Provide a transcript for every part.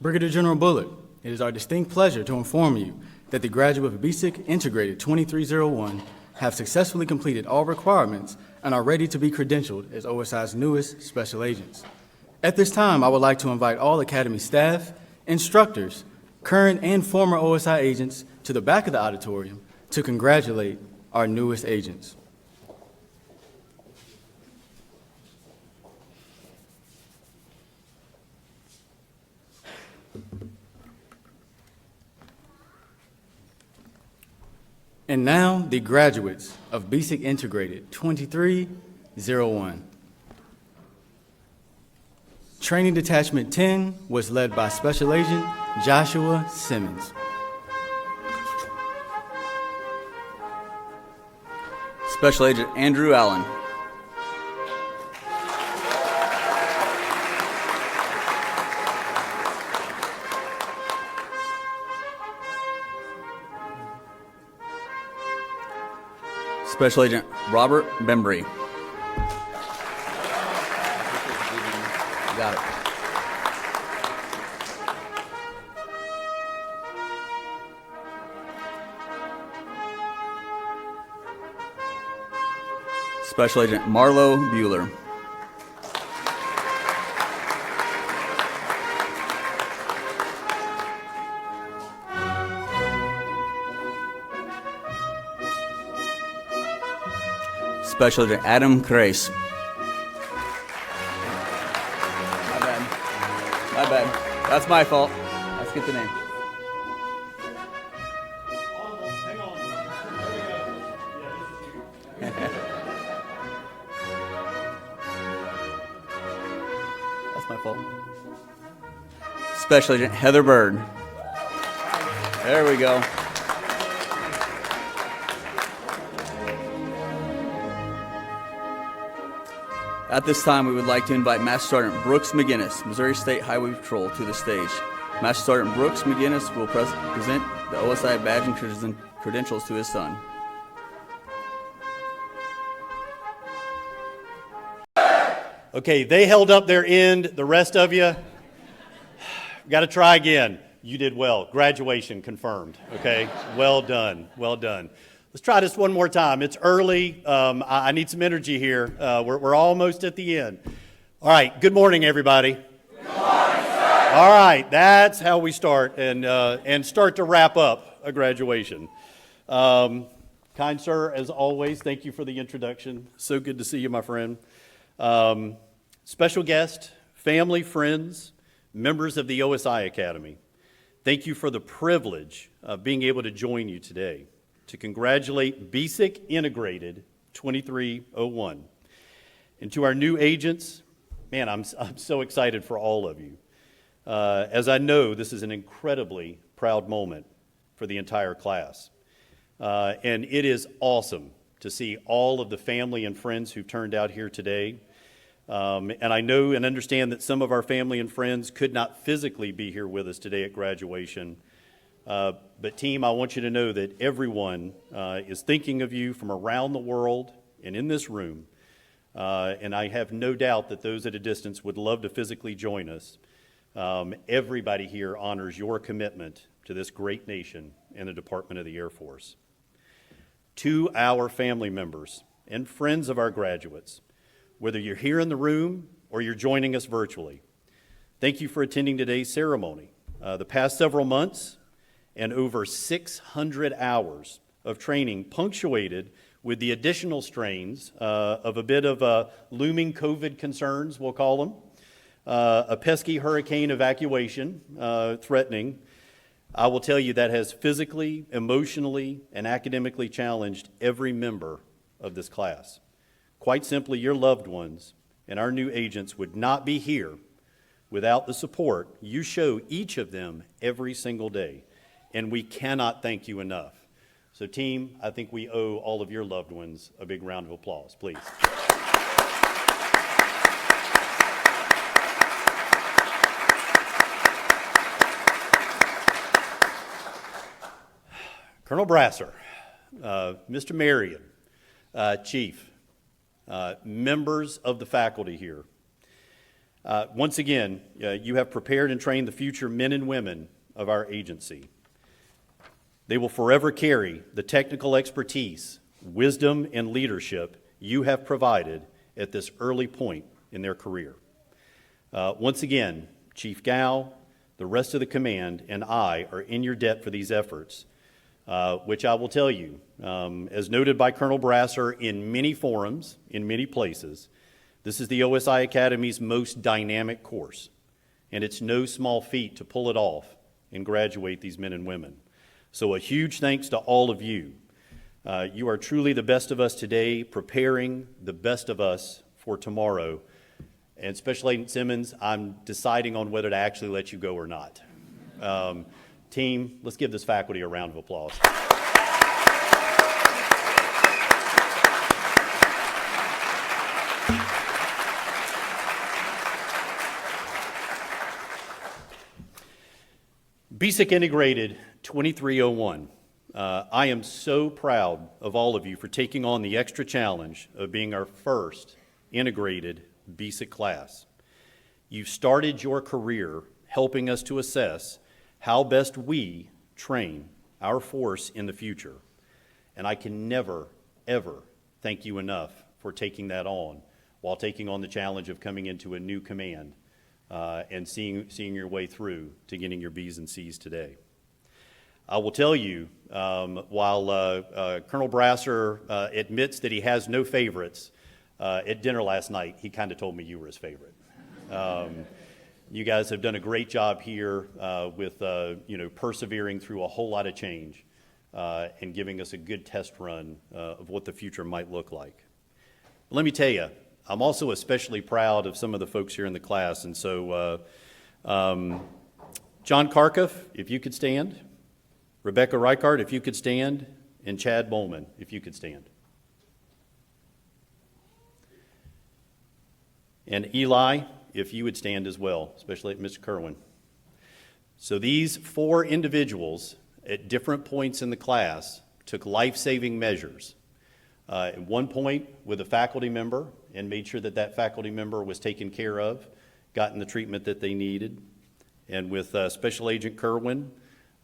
Brigadier General Bullard, it is our distinct pleasure to inform you that the graduates of BSIC Integrated 2301 have successfully completed all requirements and are ready to be credentialed as OSI's newest special agents. At this time, I would like to invite all Academy staff, instructors, current and former OSI agents to the back of the auditorium to congratulate our newest agents. And now, the graduates of BSIC Integrated 2301. Training Detachment 10 was led by Special Agent Joshua Simmons. Special Agent Andrew Allen. Special Agent Robert Bembry. Got it. Special Agent Marlo Bueller. Special Agent Adam Crace. My bad. That's my fault. Let's get the name. Hang on. There we go. That's my fault. Special Agent Heather Bird. There we go. At this time, we would like to invite Master Sergeant Brooks McGinnis, Missouri State Highway Patrol, to the stage. Master Sergeant Brooks McGinnis will present the OSI badge and credentials to his son. Okay, they held up their end. The rest of you, got to try again. You did well. Graduation confirmed. Okay, well done. Well done. Let's try this one more time. It's early. I need some energy here. We're almost at the end. All right, good morning, everybody. Good morning, sir. All right, that's how we start and start to wrap up a graduation. Kind sir, as always, thank you for the introduction. So good to see you, my friend. Special guest, family, friends, members of the OSI Academy, thank you for the privilege of being able to join you today to congratulate BSIC Integrated 2301. And to our new agents, man, I'm so excited for all of you. As I know, this is an incredibly proud moment for the entire class. And it is awesome to see all of the family and friends who've turned out here today. And I know and understand that some of our family and friends could not physically be here with us today at graduation. But team, I want you to know that everyone is thinking of you from around the world and in this room. And I have no doubt that those at a distance would love to physically join us. Everybody here honors your commitment to this great nation and the Department of the Air Force. To our family members and friends of our graduates, whether you're here in the room or you're joining us virtually, thank you for attending today's ceremony. The past several months and over 600 hours of training punctuated with the additional strains of a bit of looming COVID concerns, we'll call them, a pesky hurricane evacuation threatening. I will tell you that has physically, emotionally, and academically challenged every member of this class. Quite simply, your loved ones and our new agents would not be here without the support you show each of them every single day. And we cannot thank you enough. So team, I think we owe all of your loved ones a big round of applause, please. Colonel Brasser, Mr. Marion, Chief, members of the faculty here, Once again, you have prepared and trained the future men and women of our agency. They will forever carry the technical expertise, wisdom, and leadership you have provided at this early point in their career. Once again, Chief Gow, the rest of the command, and I are in your debt for these efforts, which I will tell you, as noted by Colonel Brasser in many forums, in many places, this is the OSI Academy's most dynamic course, and it's no small feat to pull it off and graduate these men and women. So a huge thanks to all of you. You are truly the best of us today, preparing the best of us for tomorrow. And Special Agent Simmons, I'm deciding on whether to actually let you go or not. Team, let's give this faculty a round of applause. BSIC Integrated 2301. I am so proud of all of you for taking on the extra challenge of being our first integrated BSIC class. You've started your career helping us to assess how best we train our force in the future. And I can never, ever thank you enough for taking that on while taking on the challenge of coming into a new command and seeing your way through to getting your B's and C's today. I will tell you, while Colonel Brasser admits that he has no favorites, at dinner last night, he kind of told me you were his favorite. You guys have done a great job here with persevering through a whole lot of change and giving us a good test run of what the future might look like. But let me tell you, I'm also especially proud of some of the folks here in the class. And so, John Karkoff, if you could stand. Rebecca Reichart, if you could stand. And Chad Bowman, if you could stand. And Eli, if you would stand as well, especially Mr. Kerwin. So these four individuals at different points in the class took life-saving measures. At one point with a faculty member and made sure that that faculty member was taken care of, gotten the treatment that they needed. And with Special Agent Kerwin,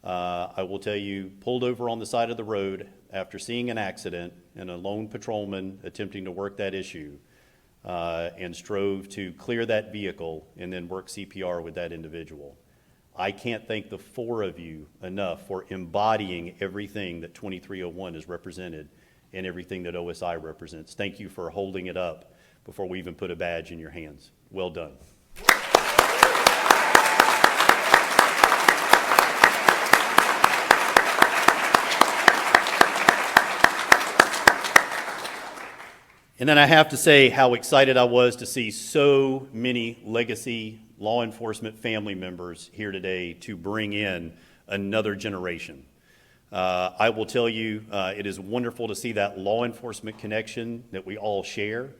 I will tell you, pulled over on the side of the road after seeing an accident and a lone patrolman attempting to work that issue and strove to clear that vehicle and then work CPR with that individual. I can't thank the four of you enough for embodying everything that 2301 is represented and everything that OSI represents. Thank you for holding it up before we even put a badge in your hands. Well done. And then I have to say how excited I was to see so many legacy law enforcement family members here today to bring in another generation. I will tell you, it is wonderful to see that law enforcement connection that we all share.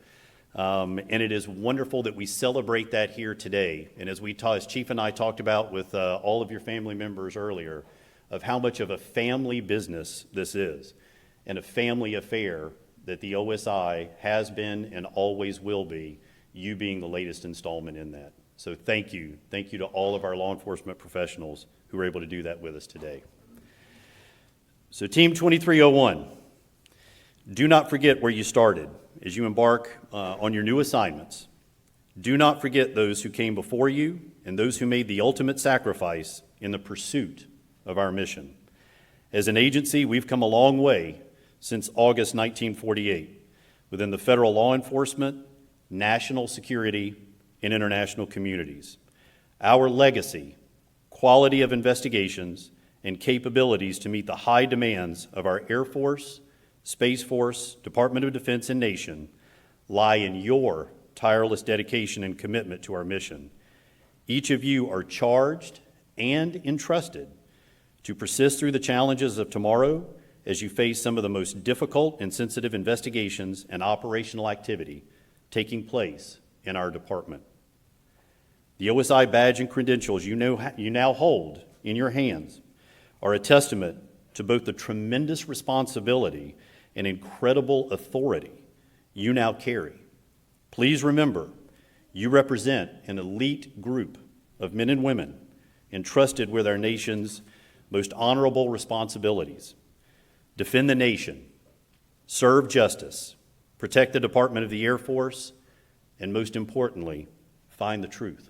And it is wonderful that we celebrate that here today. And as Chief and I talked about with all of your family members earlier, of how much of a family business this is and a family affair that the OSI has been and always will be, you being the latest installment in that. So thank you. Thank you to all of our law enforcement professionals who were able to do that with us today. So Team 2301, do not forget where you started as you embark on your new assignments. Do not forget those who came before you and those who made the ultimate sacrifice in the pursuit of our mission. As an agency, we've come a long way since August 1948 within the federal law enforcement, national security, and international communities. Our legacy, quality of investigations, and capabilities to meet the high demands of our Air Force, Space Force, Department of Defense, and nation lie in your tireless dedication and commitment to our mission. Each of you are charged and entrusted to persist through the challenges of tomorrow as you face some of the most difficult and sensitive investigations and operational activity taking place in our department. The OSI badge and credentials you now hold in your hands are a testament to both the tremendous responsibility and incredible authority you now carry. Please remember, You represent an elite group of men and women entrusted with our nation's most honorable responsibilities. Defend the nation, serve justice, protect the Department of the Air Force, and most importantly, find the truth.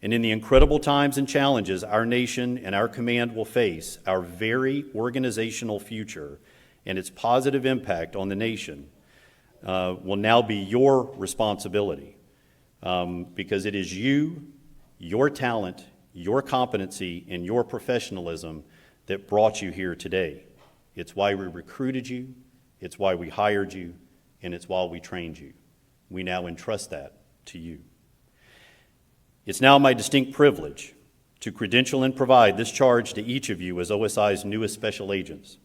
And in the incredible times and challenges our nation and our command will face, our very organizational future and its positive impact on the nation will now be your responsibility, because it is you, your talent, your competency, and your professionalism that brought you here today. It's why we recruited you, it's why we hired you, and it's why we trained you. We now entrust that to you. It's now my distinct privilege to credential and provide this charge to each of you as OSI's newest special agents.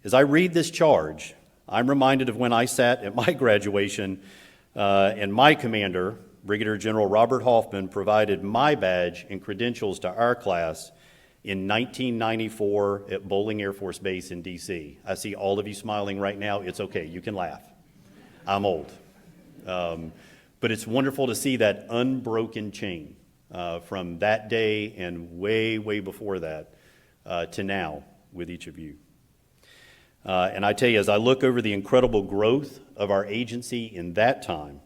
As I read this charge, I'm reminded of when I sat at my graduation and my commander, Brigadier General Robert Hoffman, provided my badge and credentials to our class in 1994 at Bolling Air Force Base in D.C. I see all of you smiling right now. It's okay, you can laugh. I'm old. But it's wonderful to see that unbroken chain from that day and way, way before that to now with each of you. And I tell you, as I look over the incredible growth of our agency in that time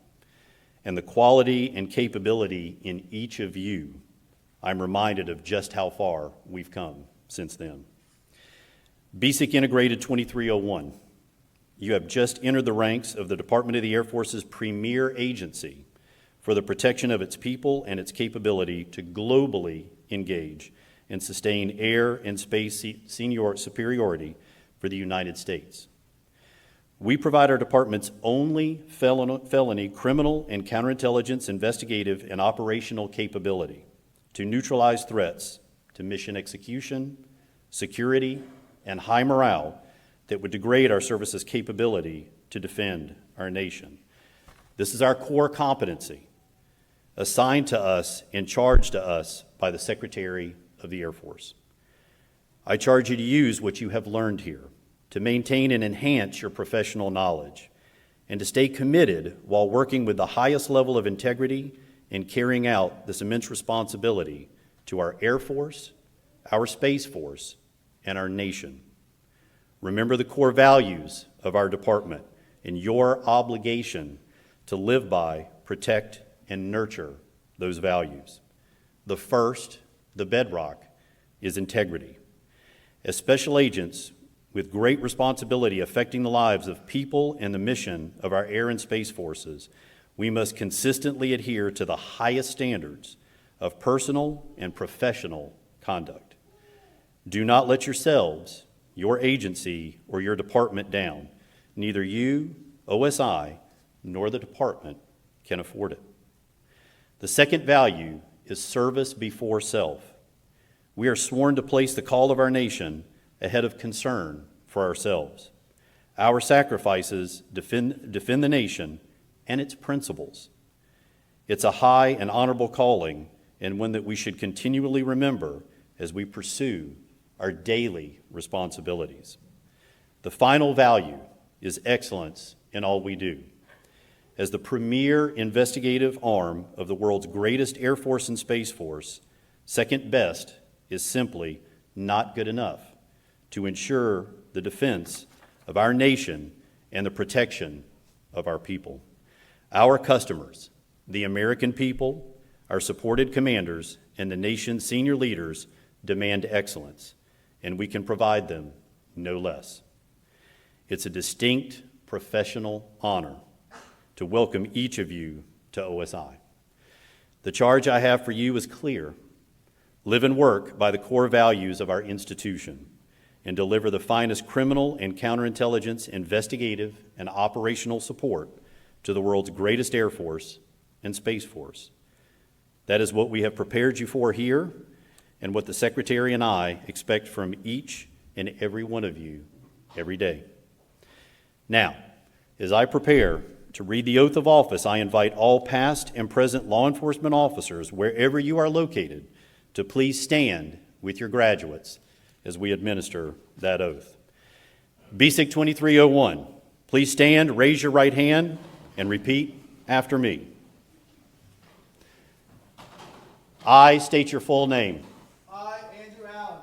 and the quality and capability in each of you, I'm reminded of just how far we've come since then. BSIC Integrated 2301. You have just entered the ranks of the Department of the Air Force's premier agency for the protection of its people and its capability to globally engage and sustain air and space superiority for the United States. We provide our department's only felony criminal and counterintelligence investigative and operational capability to neutralize threats to mission execution, security, and high morale that would degrade our service's capability to defend our nation. This is our core competency, assigned to us and charged to us by the Secretary of the Air Force. I charge you to use what you have learned here, to maintain and enhance your professional knowledge, and to stay committed while working with the highest level of integrity and carrying out this immense responsibility to our Air Force, our Space Force, and our nation. Remember the core values of our department and your obligation to live by, protect, and nurture those values. The first, the bedrock, is integrity. As special agents with great responsibility affecting the lives of people and the mission of our air and space forces, we must consistently adhere to the highest standards of personal and professional conduct. Do not let yourselves, your agency, or your department down. Neither you, OSI, nor the department can afford it. The second value is service before self. We are sworn to place the call of our nation ahead of concern for ourselves. Our sacrifices defend the nation and its principles. It's a high and honorable calling, and one that we should continually remember as we pursue our daily responsibilities. The final value is excellence in all we do. As the premier investigative arm of the world's greatest Air Force and Space Force, second best is simply not good enough to ensure the defense of our nation and the protection of our people. Our customers, the American people, our supported commanders, and the nation's senior leaders demand excellence, and we can provide them no less. It's a distinct professional honor to welcome each of you to OSI. The charge I have for you is clear. Live and work by the core values of our institution and deliver the finest criminal and counterintelligence investigative and operational support to the world's greatest Air Force and Space Force. That is what we have prepared you for here and what the Secretary and I expect from each and every one of you every day. Now, as I prepare to read the oath of office, I invite all past and present law enforcement officers, wherever you are located, to please stand with your graduates as we administer that oath. BSIC 2301, please stand, raise your right hand, and repeat after me. I state your full name. I, Andrew Allen.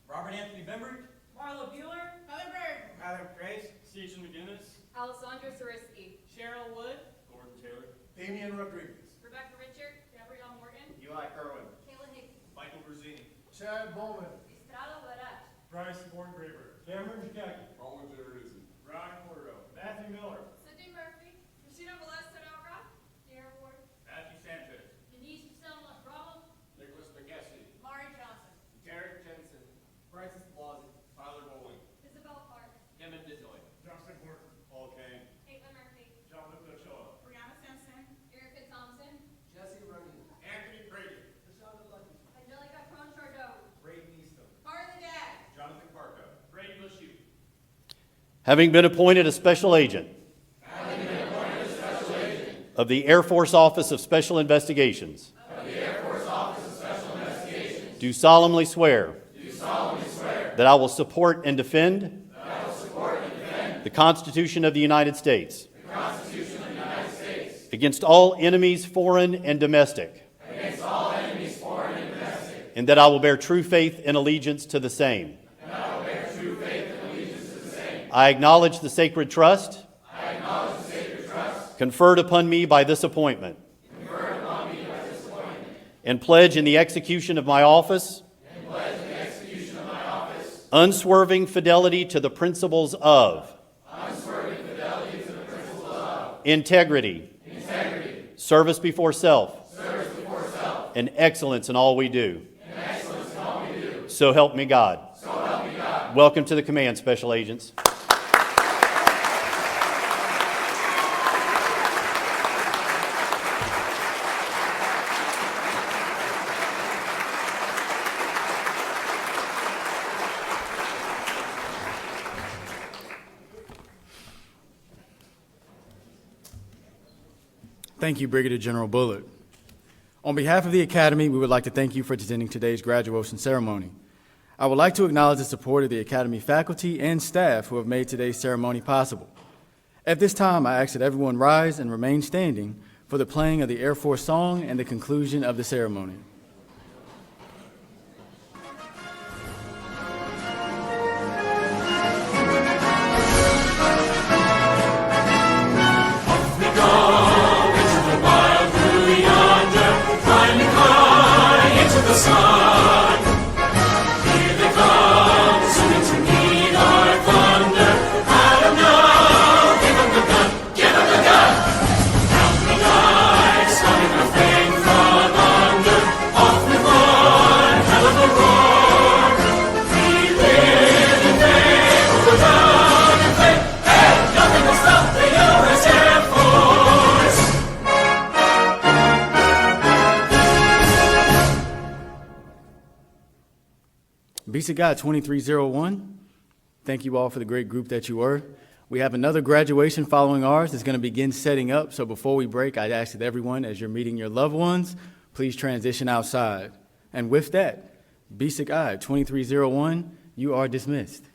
Robert Anthony Bembry. Marlo Bueller. Heather Bird. Adam Grace. Stephen McGinnis. Alessandra Sariski. Cheryl Wood. Gordon Taylor. Damian Rodriguez. Rebecca Richard. Gabrielle Morgan. Eli Kerwin. Kayla Hickey. Michael Bruzzini. Chad Bowman. Estrada Barat. Bryce Born-Graber. Cameron Jackie. Roland Jarizzi. Ryan Porto. Matthew Miller. Cindy Murphy. Christina Velez-Sonora. Kiara Ward. Matthew Sanchez. Denise Selma Bravo. Nicholas McKessie. Mari Johnson. Derek Jensen. Bryson Blasey. Tyler Bowling. Isabel Clark. Kevin Disley. Justin Horton. Paul Kane. Caitlin Murphy. Jonathan Ochoa. Brianna Simpson. Erica Thompson. Jesse Runyon. Anthony Brady. Rashonda Lucky. Angelica Conchardo. Braden Eastham. Carly Dad. Jonathan Parko. Brady Bushu. Having been appointed a special agent of the Air Force Office of Special Investigations, do solemnly swear that I will support and defend the Constitution of the United States against all enemies, foreign and domestic, and that I will bear true faith and allegiance to the same. I acknowledge the sacred trust conferred upon me by this appointment, and pledge in the execution of my office unswerving fidelity to the principles of integrity, service before self, and excellence in all we do. So help me God. Welcome to the command, Special Agents. Thank you, Brigadier General Bullard. On behalf of the Academy, we would like to thank you for attending today's graduation ceremony. I would like to acknowledge the support of the Academy faculty and staff who have made today's ceremony possible. At this time, I ask that everyone rise and remain standing for the playing of the Air Force song and the conclusion of the ceremony. Basic Guy 2301, thank you all for the great group that you were. We have another graduation following ours that's going to begin setting up, so before we break, I'd ask that everyone, as you're meeting your loved ones, please transition outside. And with that, Basic I 2301, you are dismissed.